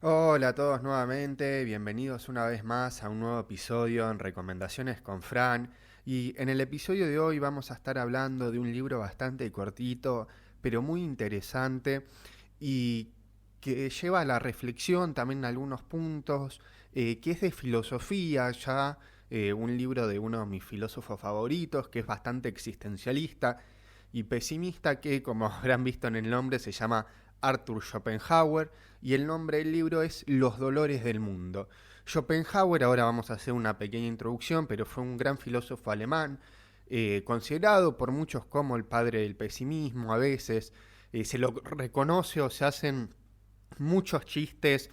Hola a todos nuevamente, bienvenidos una vez más a un nuevo episodio en Recomendaciones con Fran. Y en el episodio de hoy vamos a estar hablando de un libro bastante cortito, pero muy interesante y que lleva a la reflexión también algunos puntos, que es de filosofía ya, un libro de uno de mis filósofos favoritos, que es bastante existencialista y pesimista, que como habrán visto en el nombre se llama Arthur Schopenhauer, y el nombre del libro es Los dolores del mundo. Schopenhauer, ahora vamos a hacer una pequeña introducción, pero fue un gran filósofo alemán, considerado por muchos como el padre del pesimismo a veces. Se lo reconoce o se hacen muchos chistes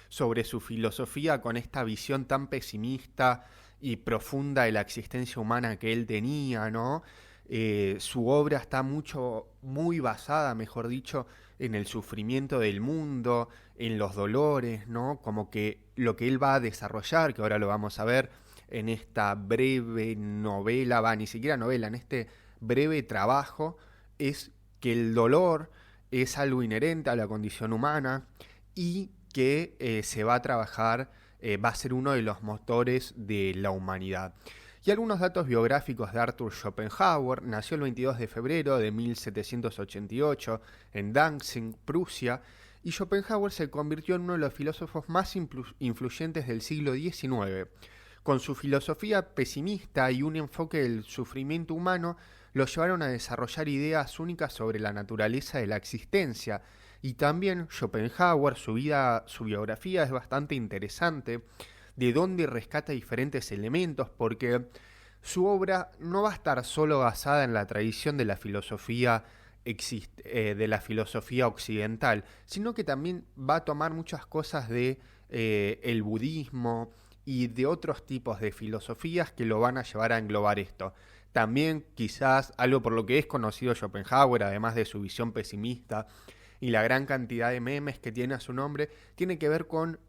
sobre su filosofía con esta visión tan pesimista y profunda de la existencia humana que él tenía, ¿no? Su obra está muy basada, mejor dicho, en el sufrimiento del mundo, en los dolores, ¿no? Como que lo que él va a desarrollar, que ahora lo vamos a ver en esta breve novela, ni siquiera novela, en este breve trabajo, es que el dolor es algo inherente a la condición humana y que se va a trabajar, va a ser uno de los motores de la humanidad. Y algunos datos biográficos de Arthur Schopenhauer: nació el 22 de febrero de 1788 en Danzig, Prusia, y Schopenhauer se convirtió en uno de los filósofos más influyentes del siglo XIX. Con su filosofía pesimista y un enfoque del sufrimiento humano, lo llevaron a desarrollar ideas únicas sobre la naturaleza de la existencia. Y también Schopenhauer, su biografía es bastante interesante, de donde rescata diferentes elementos, porque su obra no va a estar solo basada en la tradición de la filosofía occidental, sino que también va a tomar muchas cosas de el budismo y de otros tipos de filosofías que lo van a llevar a englobar esto. También quizás algo por lo que es conocido Schopenhauer, además de su visión pesimista y la gran cantidad de memes que tiene a su nombre, tiene que ver con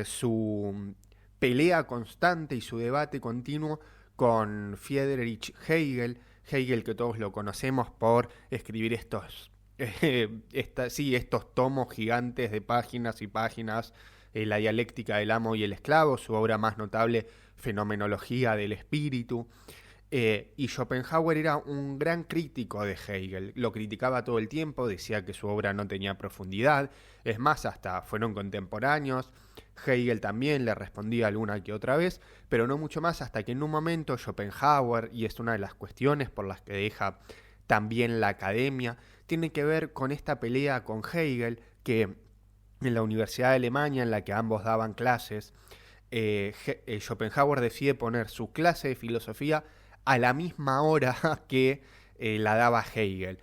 su pelea constante y su debate continuo con Friedrich Hegel. Hegel, que todos lo conocemos por escribir estos tomos gigantes de páginas y páginas, la dialéctica del amo y el esclavo, su obra más notable, Fenomenología del espíritu. Y Schopenhauer era un gran crítico de Hegel, lo criticaba todo el tiempo, decía que su obra no tenía profundidad, es más, hasta fueron contemporáneos. Hegel también le respondía alguna que otra vez, pero no mucho más, hasta que en un momento Schopenhauer, y es una de las cuestiones por las que deja también la academia, tiene que ver con esta pelea con Hegel, que en la Universidad de Alemania, en la que ambos daban clases, Schopenhauer decide poner su clase de filosofía a la misma hora que la daba Hegel.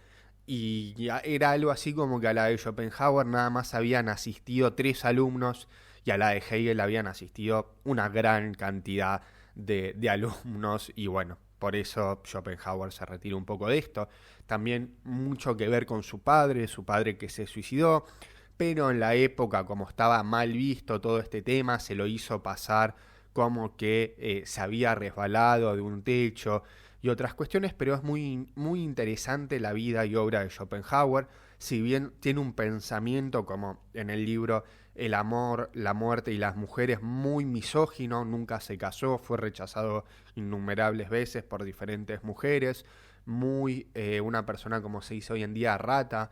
Y ya era algo así como que a la de Schopenhauer nada más habían asistido 3 alumnos y a la de Hegel habían asistido una gran cantidad de alumnos, y bueno, por eso Schopenhauer se retira un poco de esto. También mucho que ver con su padre que se suicidó, pero en la época, como estaba mal visto todo este tema, se lo hizo pasar como que se había resbalado de un techo y otras cuestiones, pero es muy interesante la vida y obra de Schopenhauer. Si bien tiene un pensamiento, como en el libro El amor, la muerte y las mujeres, muy misógino, nunca se casó, fue rechazado innumerables veces por diferentes mujeres, una persona, como se dice hoy en día, rata,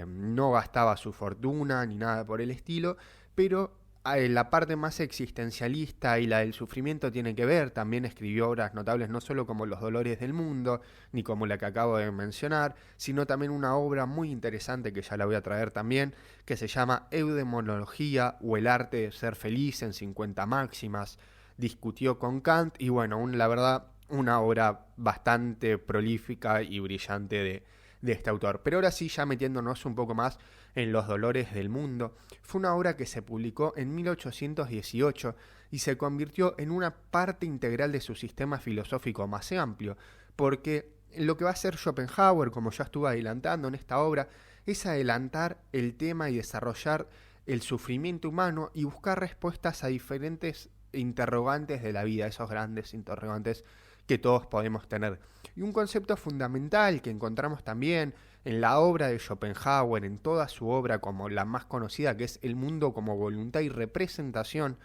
no gastaba su fortuna ni nada por el estilo, pero la parte más existencialista y la del sufrimiento tiene que ver. También escribió obras notables no solo como Los dolores del mundo, ni como la que acabo de mencionar, sino también una obra muy interesante que ya la voy a traer también, que se llama Eudemonología o el arte de ser feliz en 50 máximas. Discutió con Kant y bueno, la verdad, una obra bastante prolífica y brillante de este autor. Pero ahora sí, ya metiéndonos un poco más en Los dolores del mundo, fue una obra que se publicó en 1818 y se convirtió en una parte integral de su sistema filosófico más amplio, porque lo que va a hacer Schopenhauer, como ya estuve adelantando en esta obra, es adelantar el tema y desarrollar el sufrimiento humano y buscar respuestas a diferentes interrogantes de la vida, esos grandes interrogantes que todos podemos tener. Y un concepto fundamental que encontramos también en la obra de Schopenhauer, en toda su obra como la más conocida, que es El mundo como voluntad y representación,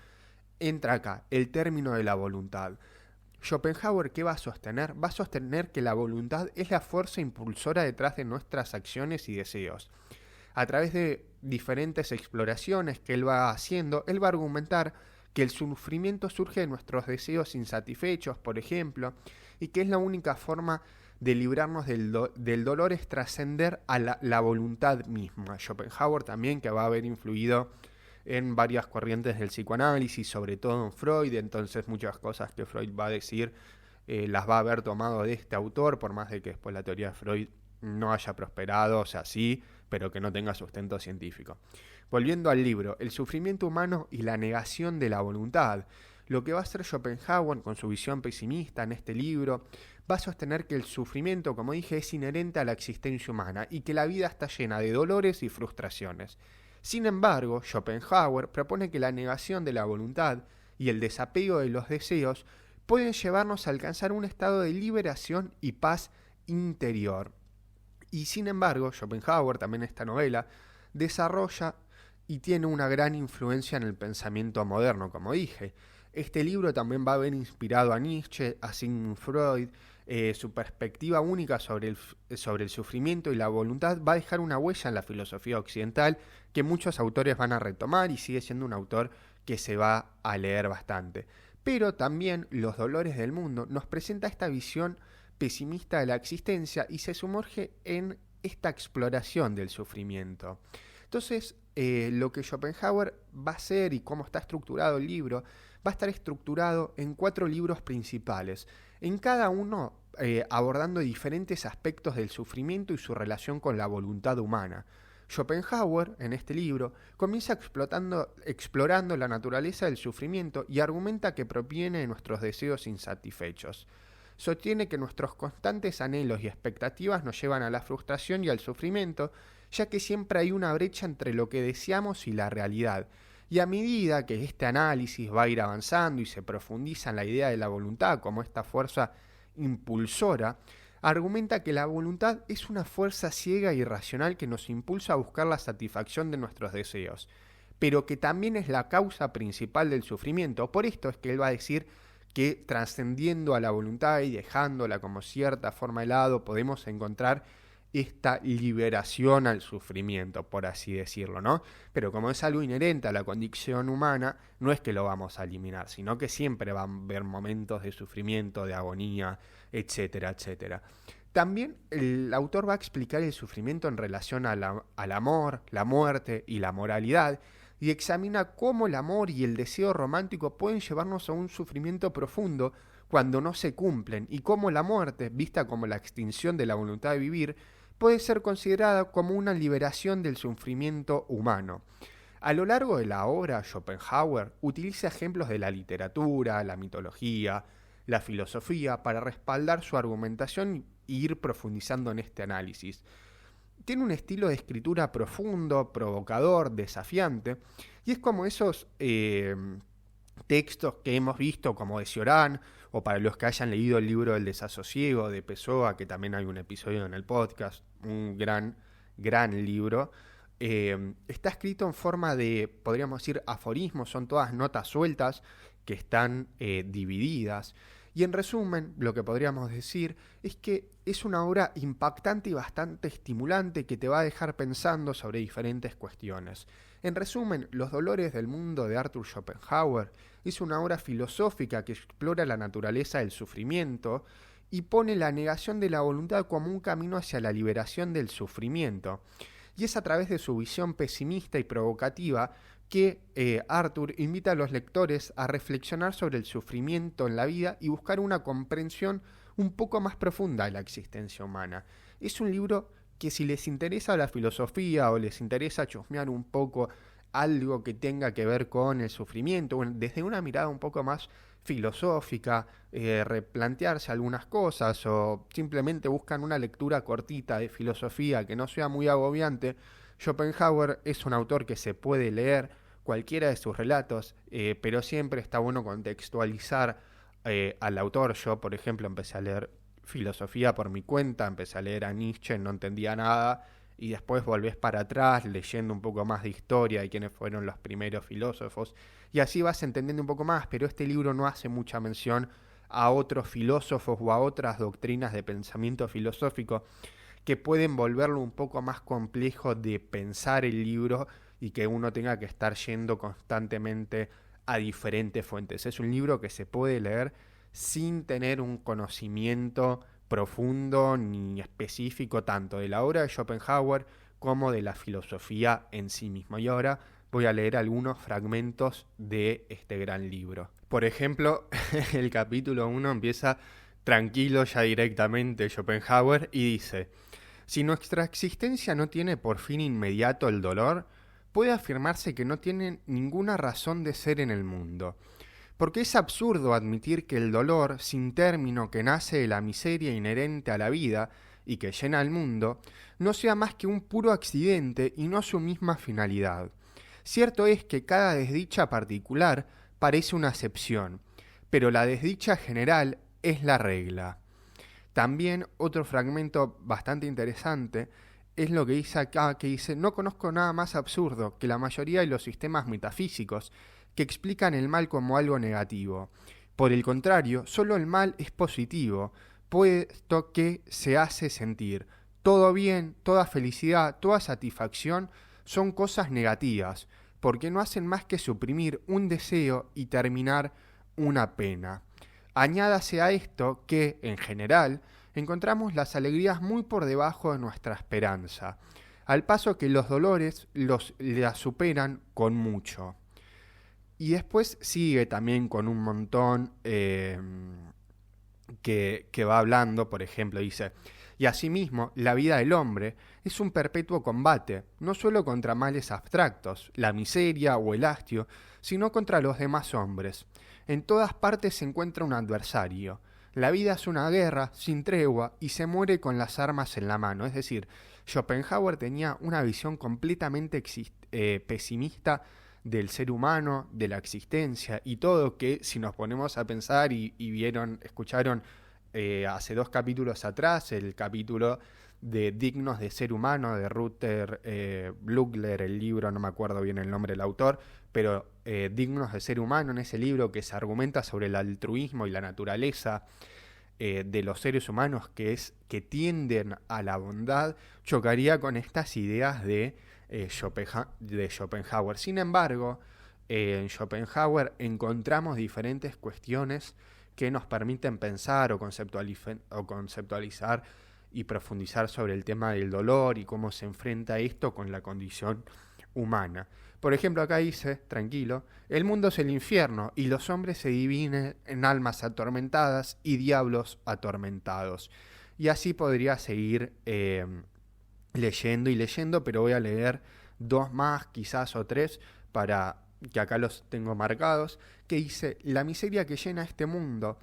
entra acá el término de la voluntad. Schopenhauer, ¿qué va a sostener? Va a sostener que la voluntad es la fuerza impulsora detrás de nuestras acciones y deseos. A través de diferentes exploraciones que él va haciendo, él va a argumentar que el sufrimiento surge de nuestros deseos insatisfechos, por ejemplo, y que es la única forma de librarnos del dolor es trascender a la voluntad misma. Schopenhauer también, que va a haber influido en varias corrientes del psicoanálisis, sobre todo en Freud, entonces muchas cosas que Freud va a decir las va a haber tomado de este autor, por más de que después la teoría de Freud no haya prosperado, o sea, sí, pero que no tenga sustento científico. Volviendo al libro, El sufrimiento humano y la negación de la voluntad. Lo que va a hacer Schopenhauer con su visión pesimista en este libro va a sostener que el sufrimiento, como dije, es inherente a la existencia humana y que la vida está llena de dolores y frustraciones. Sin embargo, Schopenhauer propone que la negación de la voluntad y el desapego de los deseos pueden llevarnos a alcanzar un estado de liberación y paz interior. Y sin embargo, Schopenhauer, también esta novela, desarrolla y tiene una gran influencia en el pensamiento moderno, como dije. Este libro también va a haber inspirado a Nietzsche, a Sigmund Freud. Su perspectiva única sobre el sufrimiento y la voluntad va a dejar una huella en la filosofía occidental que muchos autores van a retomar y sigue siendo un autor que se va a leer bastante. Pero también Los dolores del mundo nos presenta esta visión pesimista de la existencia y se sumerge en esta exploración del sufrimiento. Entonces, lo que Schopenhauer va a hacer y cómo está estructurado el libro, va a estar estructurado en 4 libros principales, en cada uno abordando diferentes aspectos del sufrimiento y su relación con la voluntad humana. Schopenhauer, en este libro, comienza explorando la naturaleza del sufrimiento y argumenta que proviene de nuestros deseos insatisfechos. Sostiene que nuestros constantes anhelos y expectativas nos llevan a la frustración y al sufrimiento, ya que siempre hay una brecha entre lo que deseamos y la realidad. Y a medida que este análisis va a ir avanzando y se profundiza en la idea de la voluntad como esta fuerza impulsora, argumenta que la voluntad es una fuerza ciega e irracional que nos impulsa a buscar la satisfacción de nuestros deseos, pero que también es la causa principal del sufrimiento. Por esto es que él va a decir que trascendiendo a la voluntad y dejándola como cierta forma de lado, podemos encontrar esta liberación al sufrimiento, por así decirlo, ¿no? Pero como es algo inherente a la condición humana, no es que lo vamos a eliminar, sino que siempre van a haber momentos de sufrimiento, de agonía, etcétera, etcétera. También el autor va a explicar el sufrimiento en relación al amor, la muerte y la moralidad, y examina cómo el amor y el deseo romántico pueden llevarnos a un sufrimiento profundo cuando no se cumplen, y cómo la muerte, vista como la extinción de la voluntad de vivir, puede ser considerada como una liberación del sufrimiento humano. A lo largo de la obra, Schopenhauer utiliza ejemplos de la literatura, la mitología, la filosofía para respaldar su argumentación e ir profundizando en este análisis. Tiene un estilo de escritura profundo, provocador, desafiante, y es como esos textos que hemos visto, como de Cioran, o para los que hayan leído el libro El desasosiego de Pessoa, que también hay un episodio en el podcast, un gran libro. Está escrito en forma de, podríamos decir, aforismos, son todas notas sueltas que están divididas. Y en resumen, lo que podríamos decir es que es una obra impactante y bastante estimulante que te va a dejar pensando sobre diferentes cuestiones. En resumen, Los dolores del mundo de Arthur Schopenhauer es una obra filosófica que explora la naturaleza del sufrimiento y pone la negación de la voluntad como un camino hacia la liberación del sufrimiento. Y es a través de su visión pesimista y provocativa que Arthur invita a los lectores a reflexionar sobre el sufrimiento en la vida y buscar una comprensión un poco más profunda de la existencia humana. Es un libro que si les interesa la filosofía o les interesa chusmear un poco algo que tenga que ver con el sufrimiento, bueno, desde una mirada un poco más filosófica, replantearse algunas cosas o simplemente buscan una lectura cortita de filosofía que no sea muy agobiante, Schopenhauer es un autor que se puede leer cualquiera de sus relatos, pero siempre está bueno contextualizar al autor. Yo, por ejemplo, empecé a leer filosofía por mi cuenta, empecé a leer a Nietzsche, no entendía nada, y después volvés para atrás leyendo un poco más de historia de quiénes fueron los primeros filósofos, y así vas entendiendo un poco más, pero este libro no hace mucha mención a otros filósofos o a otras doctrinas de pensamiento filosófico que pueden volverlo un poco más complejo de pensar el libro y que uno tenga que estar yendo constantemente a diferentes fuentes. Es un libro que se puede leer sin tener un conocimiento profundo ni específico tanto de la obra de Schopenhauer como de la filosofía en sí mismo. Y ahora voy a leer algunos fragmentos de este gran libro. Por ejemplo, el capítulo 1 empieza tranquilo ya directamente Schopenhauer y dice: si nuestra existencia no tiene por fin inmediato el dolor, puede afirmarse que no tiene ninguna razón de ser en el mundo. Porque es absurdo admitir que el dolor, sin término, que nace de la miseria inherente a la vida y que llena el mundo, no sea más que un puro accidente y no su misma finalidad. Cierto es que cada desdicha particular parece una excepción, pero la desdicha general es la regla. También otro fragmento bastante interesante es lo que dice acá, que dice: no conozco nada más absurdo que la mayoría de los sistemas metafísicos que explican el mal como algo negativo. Por el contrario, solo el mal es positivo, puesto que se hace sentir. Todo bien, toda felicidad, toda satisfacción son cosas negativas, porque no hacen más que suprimir un deseo y terminar una pena. Añádase a esto que, en general, encontramos las alegrías muy por debajo de nuestra esperanza, al paso que los dolores las superan con mucho. Y después sigue también con un montón que va hablando, por ejemplo, dice: y asimismo, la vida del hombre es un perpetuo combate, no solo contra males abstractos, la miseria o el hastio, sino contra los demás hombres. En todas partes se encuentra un adversario. La vida es una guerra sin tregua y se muere con las armas en la mano. Es decir, Schopenhauer tenía una visión completamente pesimista del ser humano, de la existencia y todo, que si nos ponemos a pensar y escucharon hace 2 capítulos atrás el capítulo de Dignos de Ser Humano de Ruther Blugler, el libro, no me acuerdo bien el nombre del autor, pero Dignos de Ser Humano, en ese libro que se argumenta sobre el altruismo y la naturaleza de los seres humanos, que tienden a la bondad, chocaría con estas ideas de Schopenhauer. Sin embargo, en Schopenhauer encontramos diferentes cuestiones que nos permiten pensar o conceptualizar y profundizar sobre el tema del dolor y cómo se enfrenta esto con la condición humana. Por ejemplo, acá dice, tranquilo: el mundo es el infierno y los hombres se dividen en almas atormentadas y diablos atormentados. Y así podría seguir leyendo y leyendo, pero voy a leer 2 más, quizás, o 3, para que acá los tengo marcados, que dice: la miseria que llena este mundo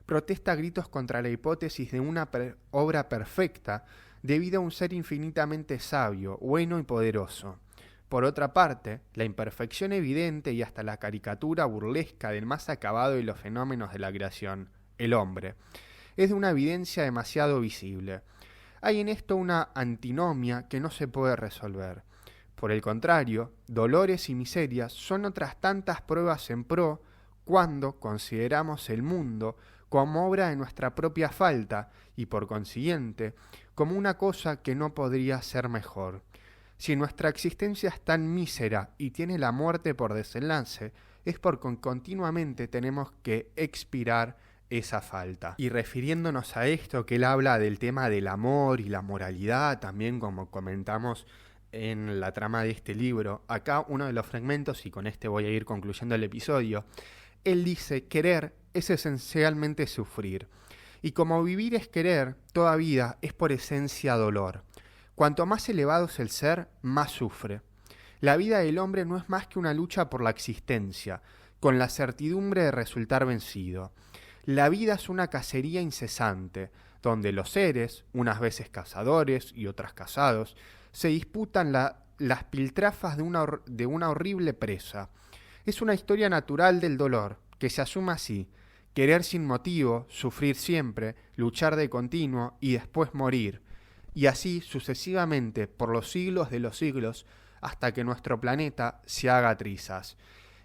protesta a gritos contra la hipótesis de una obra perfecta debido a un ser infinitamente sabio, bueno y poderoso. Por otra parte, la imperfección evidente y hasta la caricatura burlesca del más acabado de los fenómenos de la creación, el hombre, es de una evidencia demasiado visible. Hay en esto una antinomia que no se puede resolver. Por el contrario, dolores y miserias son otras tantas pruebas en pro cuando consideramos el mundo como obra de nuestra propia falta y, por consiguiente, como una cosa que no podría ser mejor. Si nuestra existencia es tan mísera y tiene la muerte por desenlace, es porque continuamente tenemos que expirar esa falta. Y refiriéndonos a esto, que él habla del tema del amor y la moralidad, también como comentamos en la trama de este libro, acá uno de los fragmentos, y con este voy a ir concluyendo el episodio, él dice: querer es esencialmente sufrir, y como vivir es querer, toda vida es por esencia dolor. Cuanto más elevado es el ser, más sufre. La vida del hombre no es más que una lucha por la existencia, con la certidumbre de resultar vencido. La vida es una cacería incesante, donde los seres, unas veces cazadores y otras cazados, se disputan las piltrafas de una horrible presa. Es una historia natural del dolor, que se asume así, querer sin motivo, sufrir siempre, luchar de continuo y después morir. Y así sucesivamente por los siglos de los siglos hasta que nuestro planeta se haga trizas.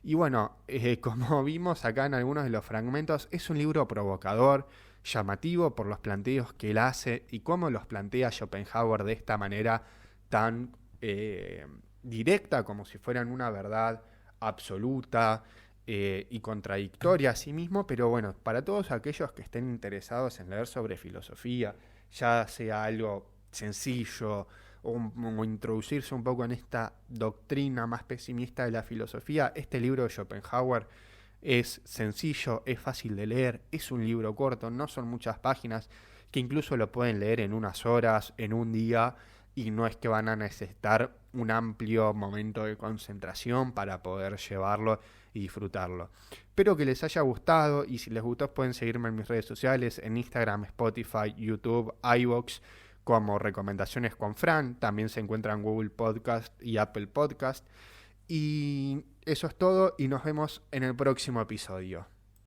Y bueno, como vimos acá en algunos de los fragmentos, es un libro provocador, llamativo por los planteos que él hace y cómo los plantea Schopenhauer de esta manera tan directa, como si fueran una verdad absoluta y contradictoria a sí mismo, pero bueno, para todos aquellos que estén interesados en leer sobre filosofía, ya sea algo sencillo o introducirse un poco en esta doctrina más pesimista de la filosofía, este libro de Schopenhauer es sencillo, es fácil de leer, es un libro corto, no son muchas páginas, que incluso lo pueden leer en unas horas, en un día, y no es que van a necesitar un amplio momento de concentración para poder llevarlo y disfrutarlo. Espero que les haya gustado y si les gustó pueden seguirme en mis redes sociales, en Instagram, Spotify, YouTube, iVoox, como Recomendaciones con Fran. También se encuentra en Google Podcast y Apple Podcast. Y eso es todo y nos vemos en el próximo episodio.